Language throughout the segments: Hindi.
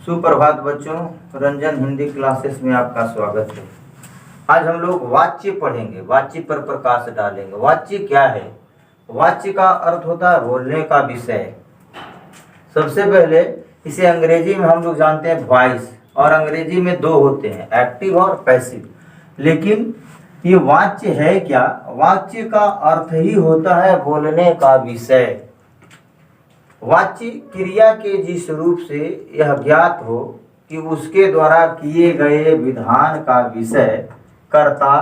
सुप्रभात बच्चों, रंजन हिंदी क्लासेस में आपका स्वागत है। आज हम लोग वाच्य पढ़ेंगे, वाच्य पर प्रकाश डालेंगे। वाच्य क्या है? वाच्य का अर्थ होता है बोलने का विषय। सबसे पहले इसे अंग्रेजी में हम लोग जानते हैं वॉइस, और अंग्रेजी में दो होते हैं, एक्टिव और पैसिव। लेकिन ये वाच्य है क्या? वाच्य का अर्थ ही होता है बोलने का विषय। वाच्य क्रिया के जिस रूप से यह ज्ञात हो कि उसके द्वारा किए गए विधान का विषय कर्ता,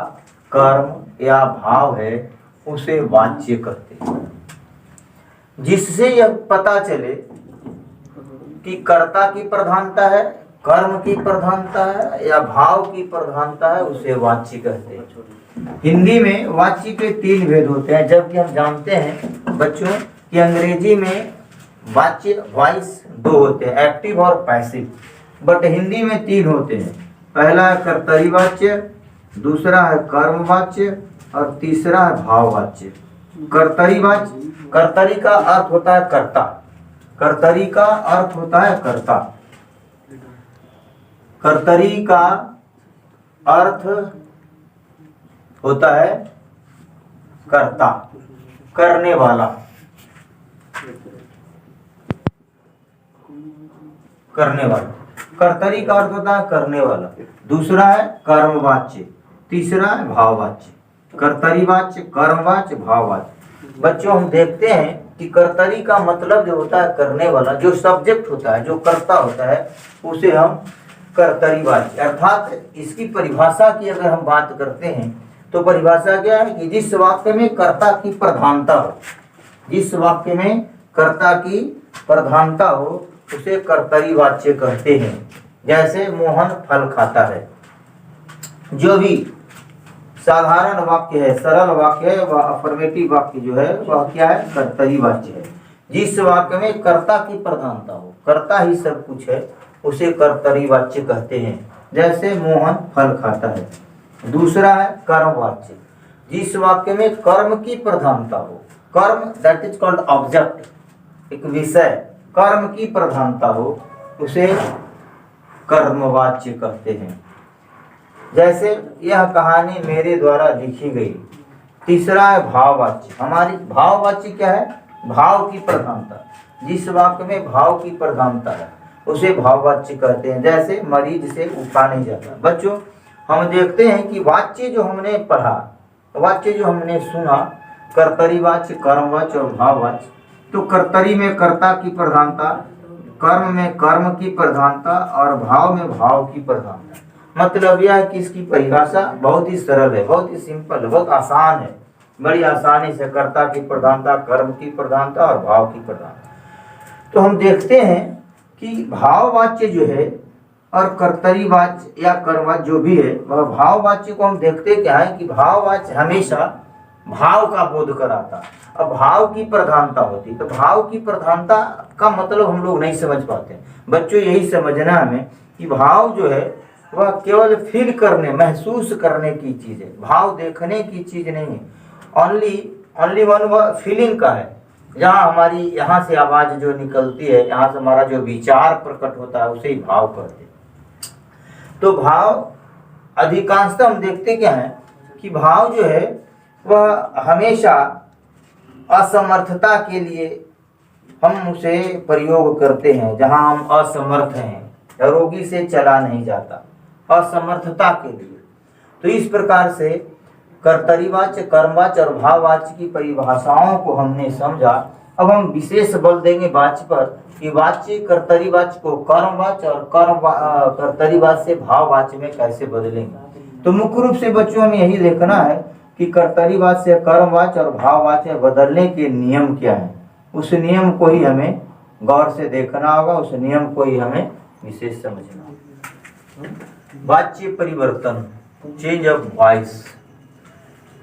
कर्म या भाव है, उसे वाच्य कहते हैं। जिससे यह पता चले कि कर्ता की प्रधानता है, कर्म की प्रधानता है या भाव की प्रधानता है, उसे वाच्य कहते हैं। हिंदी में वाच्य के 3 भेद होते हैं, जबकि हम जानते हैं बच्चों कि अंग्रेजी में वाच्य वॉइस 2 होते हैं, एक्टिव और पैसिव। बट हिंदी में 3 होते हैं। पहला है कर्तरी वाच्य, दूसरा है कर्म वाच्य और तीसरा है भाव वाच्य। कर्तरी वाच्य, कर्तरी का अर्थ होता है कर्ता। कर्तरी का अर्थ होता है कर्ता। कर्तरी का अर्थ होता है कर्ता, करने वाला, करने वाला। कर्तरी का अर्थ होता है करने वाला। दूसरा है कर्मवाच्य, तीसरा है भाववाच्य। कर्तरी वाच्य, कर्मवाच्य, भाववाच्य। बच्चों हम देखते हैं कि कर्तरी का मतलब जो होता है करने वाला, जो सब्जेक्ट होता है, जो कर्ता होता है, उसे हम कर्तरी वाच्य, अर्थात इसकी परिभाषा की अगर हम बात करते हैं तो परिभाषा क्या है कि जिस वाक्य में कर्ता की प्रधानता हो, जिस वाक्य में कर्ता की प्रधानता हो, उसे कर्तरी वाच्य कहते हैं। जैसे मोहन फल खाता है। जो भी साधारण वाक्य है, सरल वाक्य है, वह अफर्मेटिव वाक्य जो है वह क्या है? कर्तरी वाच्य है। जिस वाक्य में कर्ता की प्रधानता हो, कर्ता ही सब कुछ है, उसे कर्तरी वाच्य कहते हैं। जैसे मोहन फल खाता है। दूसरा है कर्म वाच्य, जिस वाक्य में कर्म की प्रधानता हो, कर्म दैट इज कॉल्ड ऑब्जेक्ट, एक विषय, कर्म की प्रधानता हो, उसे कर्मवाच्य कहते हैं। जैसे यह कहानी मेरे द्वारा लिखी गई। तीसरा है भाववाच्य। हमारी भाववाच्य क्या है? भाव की प्रधानता। जिस वाक्य में भाव की प्रधानता है, उसे भाववाच्य कहते हैं। जैसे मरीज से उठा नहीं जाता। बच्चों हम देखते हैं कि वाच्य जो हमने पढ़ा, वाच्य जो हमने सुना, कर्तरी वाच्य, कर्मवाच्य और भाववाच्य। तो कर्तरी में कर्ता की प्रधानता, कर्म में कर्म की प्रधानता और भाव में भाव की प्रधानता। मतलब यह है कि इसकी परिभाषा बहुत ही सरल है, बहुत ही सिंपल है, बहुत आसान है। बड़ी आसानी से कर्ता की प्रधानता, कर्म की प्रधानता और भाव की प्रधानता। तो हम देखते हैं कि भाववाच्य जो है और कर्तरी वाच्य या कर्मवाच्य जो भी है, वह भाववाच्य को हम देखते क्या है कि भाववाच्य हमेशा भाव का बोध कराता। अब भाव की प्रधानता होती, तो भाव की प्रधानता का मतलब हम लोग नहीं समझ पाते। बच्चों यही समझना हमें कि भाव जो है वह केवल फील करने, महसूस करने की चीज है, भाव देखने की चीज नहीं है। ओनली वन वह फीलिंग का है। जहाँ हमारी यहाँ से आवाज जो निकलती है, यहाँ से हमारा जो विचार प्रकट होता है, उसे ही भाव कहते हैं। तो भाव अधिकांशतः हम देखते क्या है कि भाव जो है वह हमेशा असमर्थता के लिए हम उसे प्रयोग करते हैं। जहां हम असमर्थ हैं, रोगी से चला नहीं जाता, असमर्थता के लिए। तो इस प्रकार से कर्तरीवाच्य, कर्मवाच्य और भाववाच्य की परिभाषाओं को हमने समझा। अब हम विशेष बल देंगे वाच्य पर कि वाच्य कर्तरीवाच्य को कर्मवाच्य और कर्तरीवाच्य से भाववाच्य में कैसे बदलेंगे। तो मुख्य रूप से बच्चों हमें यही देखना है कि कर्तरीवाच्य से कर्मवाच्य और भाववाच्य बदलने के नियम क्या है। उस नियम को ही हमें गौर से देखना होगा, उस नियम को ही हमें विशेष समझना होगा। वाच्य परिवर्तन, चेंज ऑफ वॉइस।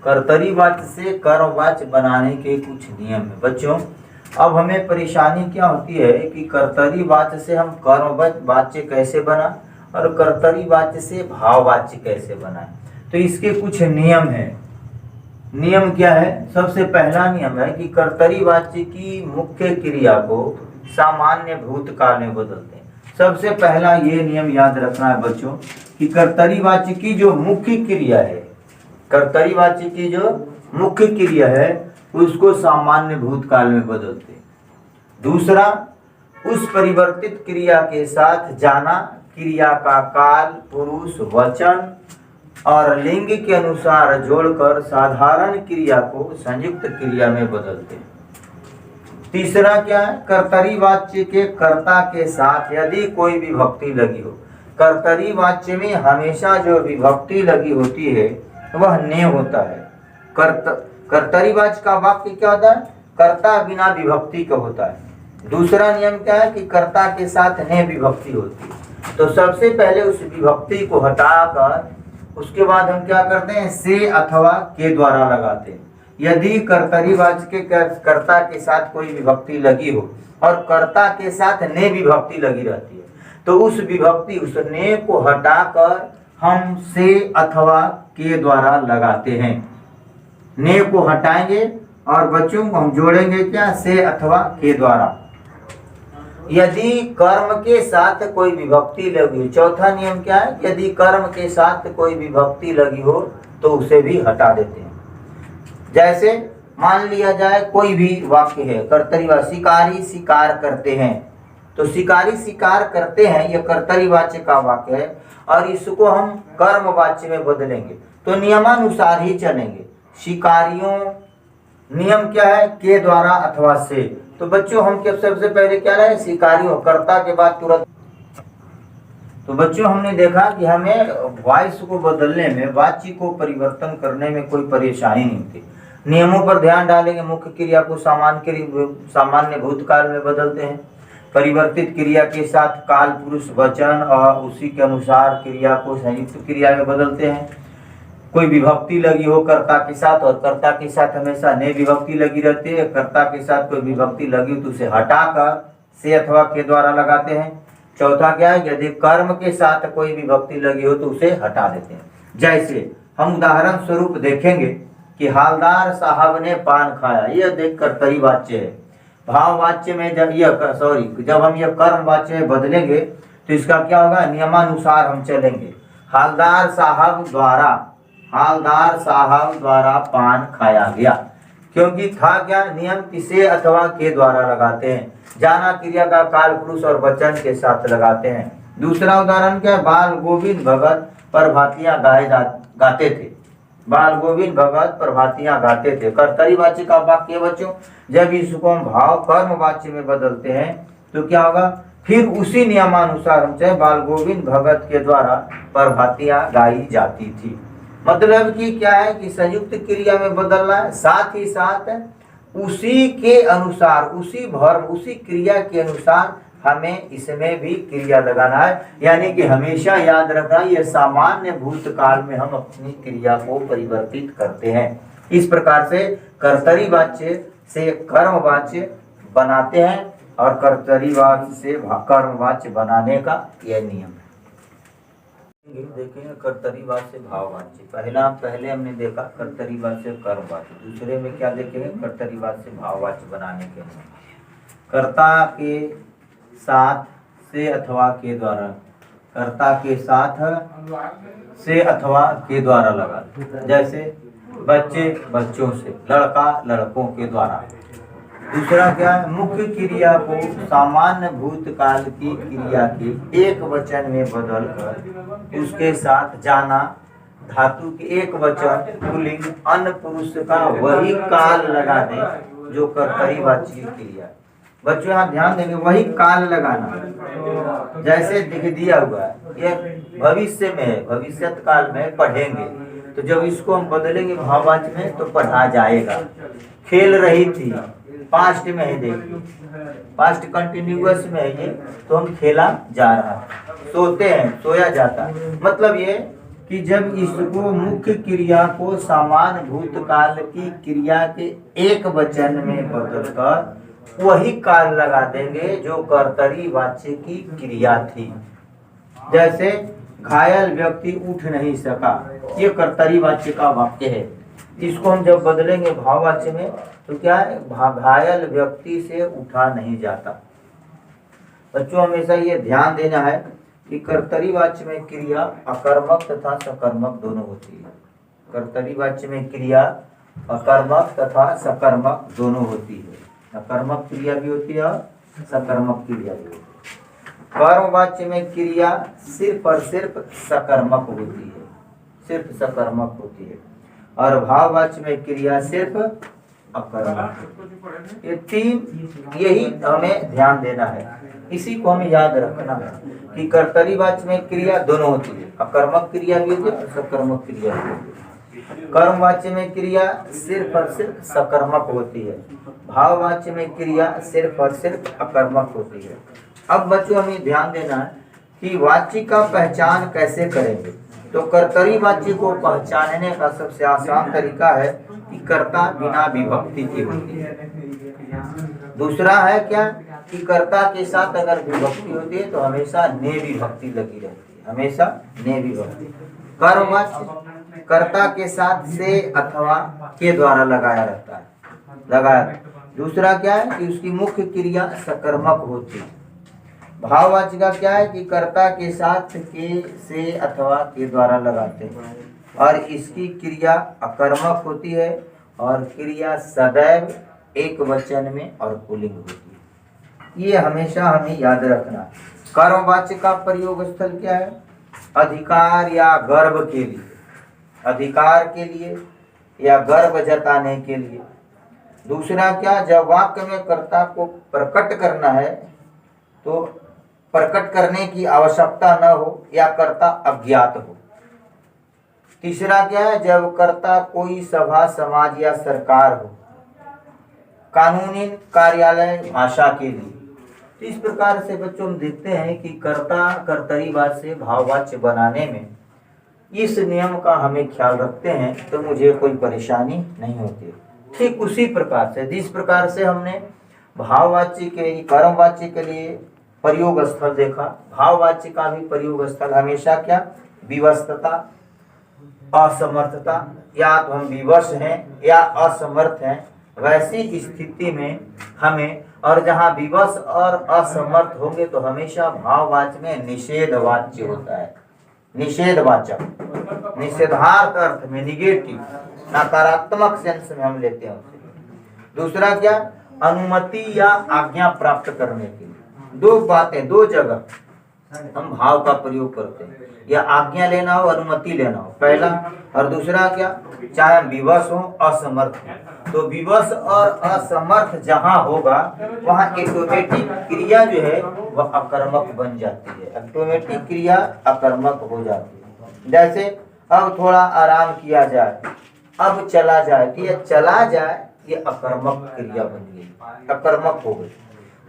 कर्तरीवाच्य से कर्मवाच्य बनाने के कुछ नियम है। बच्चों अब हमें परेशानी क्या होती है कि कर्तरीवाच्य से हम कर्मवाच्य कैसे बना और कर्तरीवाच्य से भाववाच्य कैसे बनाए। तो इसके कुछ नियम हैं। नियम क्या है? सबसे पहला नियम है कि कर्तरी वाच्य की मुख्य क्रिया को सामान्य भूतकाल में बदलते हैं। सबसे पहला ये नियम याद रखना है बच्चों कि कर्तरीवाच्य की जो मुख्य क्रिया है, कर्तरीवाच्य की जो मुख्य क्रिया है उसको सामान्य भूतकाल में बदलते हैं। दूसरा, उस परिवर्तित क्रिया के साथ जाना क्रिया का काल, पुरुष, वचन और लिंग के अनुसार जोड़कर साधारण क्रिया को संयुक्त क्रिया में बदलते हैं। तीसरा क्या है, कर्तरीवाच्य के कर्ता के साथ यदि कोई विभक्ति लगी हो, कर्तरीवाच्य में हमेशा जो विभक्ति लगी होती है वह ने होता है। कर्तरीवाच्य का वाक्य क्या होता है, कर्ता बिना विभक्ति का होता है। दूसरा नियम क्या है कि कर्ता के साथ ने विभक्ति होती है। तो सबसे पहले उस विभक्ति को हटाकर उसके बाद हम क्या करते हैं, से अथवा के द्वारा लगाते हैं। यदि कर्तरीवाच्य के कर्ता के साथ कोई विभक्ति लगी हो और कर्ता के साथ ने विभक्ति लगी रहती है तो उस विभक्ति, उस ने को हटाकर हम से अथवा के द्वारा लगाते हैं। ने को हटाएंगे और बच्चों को हम जोड़ेंगे क्या, से अथवा के द्वारा। यदि कर्म के साथ कोई विभक्ति लगी हो, चौथा नियम क्या है, यदि कर्म के साथ कोई विभक्ति लगी हो तो उसे भी हटा देते हैं। जैसे मान लिया जाए कोई भी वाक्य है, कर्तरीवाच्य, शिकारी शिकार करते हैं, तो शिकारी शिकार करते हैं यह कर्तरीवाच्य का वाक्य है और इसको हम कर्मवाच्य में बदलेंगे तो नियमानुसार ही चलेंगे। शिकारियों नियम क्या है, के द्वारा अथवा से। तो बच्चों हम क्या सबसे पहले क्या रहे, शिकारियों, कर्ता के बाद तुरंत। तो बच्चों हमने देखा कि हमें वॉइस को बदलने में, वाच्य को परिवर्तन करने में कोई परेशानी नहीं थी। नियमों पर ध्यान डालेंगे, मुख्य क्रिया को सामान्य भूतकाल में बदलते हैं, परिवर्तित क्रिया के साथ काल, पुरुष, वचन और उसी के अनुसार क्रिया को संयुक्त क्रिया में बदलते हैं। कोई विभक्ति लगी हो कर्ता के साथ और कर्ता के साथ हमेशा ने विभक्ति लगी रहती है, कर्ता के साथ कोई विभक्ति लगी हो तो उसे हटाकर से अथवा के द्वारा लगाते हैं। चौथा क्या है, यदि कर्म के साथ कोई विभक्ति लगी हो तो उसे हटा देते हैं। जैसे हम उदाहरण स्वरूप देखेंगे कि हालदार साहब ने पान खाया, यह देख कर्तरीवाच्य है। भाववाच्य में जब हम यह कर्मवाच्य में बदलेंगे तो इसका क्या होगा, नियमानुसार हम चलेंगे। हालदार साहब द्वारा पान खाया गया, क्योंकि था क्या नियम, किसे अथवा के द्वारा लगाते हैं। जाना क्रिया का काल, पुरुष और वचन के साथ लगाते हैं। दूसरा उदाहरण क्या है, बाल गोविंद भगत प्रभातियां गाते थे, बाल गोविंद भगत प्रभातियां गाते थे। कर्तरीवाच्य का वाक्य बच्चों, जब इसको हम भाव कर्मवाच्य में बदलते हैं तो क्या होगा, फिर उसी नियमानुसार हम चाहे बाल गोविंद भगत के द्वारा प्रभातियां गाई जाती थी। मतलब कि क्या है कि संयुक्त क्रिया में बदलना है, साथ ही साथ उसी के अनुसार, उसी भर्म, उसी क्रिया के अनुसार हमें इसमें भी क्रिया लगाना है। यानी कि हमेशा याद रखना, यह सामान्य भूतकाल में हम अपनी क्रिया को परिवर्तित करते हैं। इस प्रकार से कर्तरीवाच्य से कर्मवाच्य बनाते हैं और कर्तरीवाच्य से कर्मवाच्य बनाने का यह नियम है। देखेंगे कर्तरीवाच्य से भाववाच्य। पहले हमने देखा कर्तरीवाच्य से कर्मवाच्य, दूसरे में क्या देखेंगे, कर्तरीवाच्य से भाववाच्य बनाने के नियम। कर्ता के साथ से अथवा के द्वारा, कर्ता के साथ से अथवा के द्वारा लगा, जैसे बच्चे बच्चों से, लड़का लड़कों के द्वारा। दूसरा क्या है, मुख्य क्रिया को सामान्य भूतकाल की क्रिया के एक वचन में बदलकर उसके साथ जाना धातु के एक वचन पुल्लिंग अन्य पुरुष का वही काल लगा दें जो कर्तरीवाच्य की क्रिया। बच्चों यहाँ ध्यान देंगे, वही काल लगाना, जैसे दिख दिया हुआ है, ये भविष्य में है, भविष्यत काल में पढ़ेंगे, तो जब इसको हम बदलेंगे भाववाच्य में तो पढ़ा जाएगा। खेल रही थी, पास्ट में है, देखिए पास्ट कंटिन्यूअस में है ये, तो हम खेला जा रहा है। सोते हैं, सोया जाता है। मतलब ये कि जब इसको मुख्य क्रिया को सामान्य भूतकाल की क्रिया के एक वचन में बदलकर वही काल लगा देंगे जो कर्तरीवाच्य की क्रिया थी। जैसे घायल व्यक्ति उठ नहीं सका, ये कर्तरीवाच्य का वाक्य है। इसको हम जब बदलेंगे भाववाच्य में तो क्या है, घायल व्यक्ति से उठा नहीं जाता। बच्चों हमेशा ये ध्यान देना है कि कर्तरी वाच्य में क्रिया अकर्मक तथा सकर्मक दोनों होती है। कर्तरी वाच्य में क्रिया अकर्मक तथा सकर्मक दोनों होती है। अकर्मक क्रिया भी होती है और सकर्मक क्रिया भी होती है। कर्मवाच्य में क्रिया सिर्फ और सिर्फ सकर्मक होती है, सिर्फ सकर्मक होती है, और भाववाच्य में क्रिया सिर्फ अकर्मक। ये तीन, यही हमें ध्यान देना है, इसी को हमें याद रखना है कि कर्तरी वाच्य में क्रिया दोनों होती है, अकर्मक क्रिया भी होती है और सकर्मक क्रिया भी होती है। कर्मवाच्य में क्रिया सिर्फ और सिर्फ सकर्मक होती है, भाववाच्य में क्रिया सिर्फ और सिर्फ अकर्मक होती है। अब बच्चों हमें ध्यान देना है कि वाच्य का पहचान कैसे करेंगे। तो कर्तरी वाच्य को पहचानने का सबसे आसान तरीका है कि कर्ता बिना विभक्ति की होती है। दूसरा है क्या कि कर्ता के साथ अगर विभक्ति होती है तो हमेशा ने विभक्ति लगी रहती है, हमेशा ने विभक्ति। कर्मवाच्य कर्ता के साथ से अथवा के द्वारा लगाया रहता है, लगाया। दूसरा क्या है कि उसकी मुख्य क्रिया सकर्मक होती है। भाववाच्य का क्या है कि कर्ता के साथ के, से अथवा के द्वारा लगाते हैं और इसकी क्रिया अकर्मक होती है और क्रिया सदैव एक वचन में और पुल्लिंग होती है। ये हमेशा हमें याद रखना। कर्मवाच्य का प्रयोग स्थल क्या है? अधिकार या गर्व के लिए, अधिकार के लिए या गर्व जताने के लिए। दूसरा क्या, जब वाक्य में कर्ता को प्रकट करना है तो प्रकट करने की आवश्यकता न हो या कर्ता अज्ञात हो। तीसरा क्या है, जब कर्ता कोई सभा समाज या सरकार हो, कानूनी कार्यालय भाषा के लिए। तो इस प्रकार से बच्चों हम देखते हैं कि कर्ता कर्तरी वाच्य से भाववाच्य बनाने में इस नियम का हमें ख्याल रखते हैं तो मुझे कोई परेशानी नहीं होती। ठीक उसी प्रकार से जिस प्रकार से हमने भाववाच्य के कर्मवाच्य के लिए प्रयोग स्थल देखा, भाववाच्य का भी प्रयोग स्थल हमेशा क्या, विवशता, असमर्थता, या तो हम विवश हैं या असमर्थ हैं, वैसी स्थिति में हमें, और जहाँ विवश और असमर्थ होंगे तो हमेशा भाववाच्य में निषेधवाच्य होता है, निषेधवाचक, निषेधार्थ अर्थ में, निगेटिव, नकारात्मक सेंस में हम लेते हैं उसे। दूसरा क्या, अनुमति या आज्ञा प्राप्त करने के लिए। दो बातें, दो जगह हम भाव का प्रयोग करते हैं, या आज्ञा लेना हो, अनुमति लेना हो, पहला। और दूसरा क्या, चाहे हम विवश हो, असमर्थ हो, तो विवश और असमर्थ जहाँ होगा वहाँ ऑटोमेटिक क्रिया जो है वह अकर्मक बन जाती है, ऑटोमेटिक क्रिया अकर्मक हो जाती है। जैसे अब थोड़ा आराम किया जाए, अब चला जाए, तो यह चला जाए ये अकर्मक क्रिया बन गई, अकर्मक हो गई।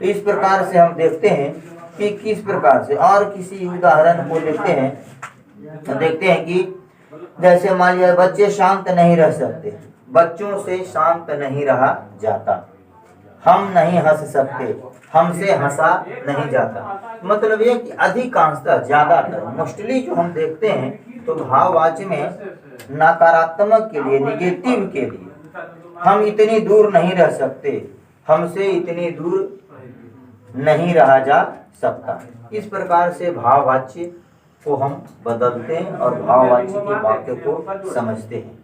तो इस प्रकार से हम देखते हैं कि किस प्रकार से, और किसी उदाहरण को लेते हैं तो देखते हैं कि जैसे मान लिया बच्चे शांत नहीं रह सकते, बच्चों से शांत नहीं रहा जाता, हम नहीं हंस सकते, हमसे हंसा नहीं जाता। मतलब ये कि अधिकांशतः, ज्यादातर, मोस्टली जो हम देखते हैं तो भाववाच्य में नकारात्मक के लिए, निगेटिव के लिए, हम इतनी दूर नहीं रह सकते, हमसे इतनी दूर नहीं रहा जा सकता। इस प्रकार से भाववाच्य को हम बदलते हैं और भाववाच्य के वाक्य को समझते हैं।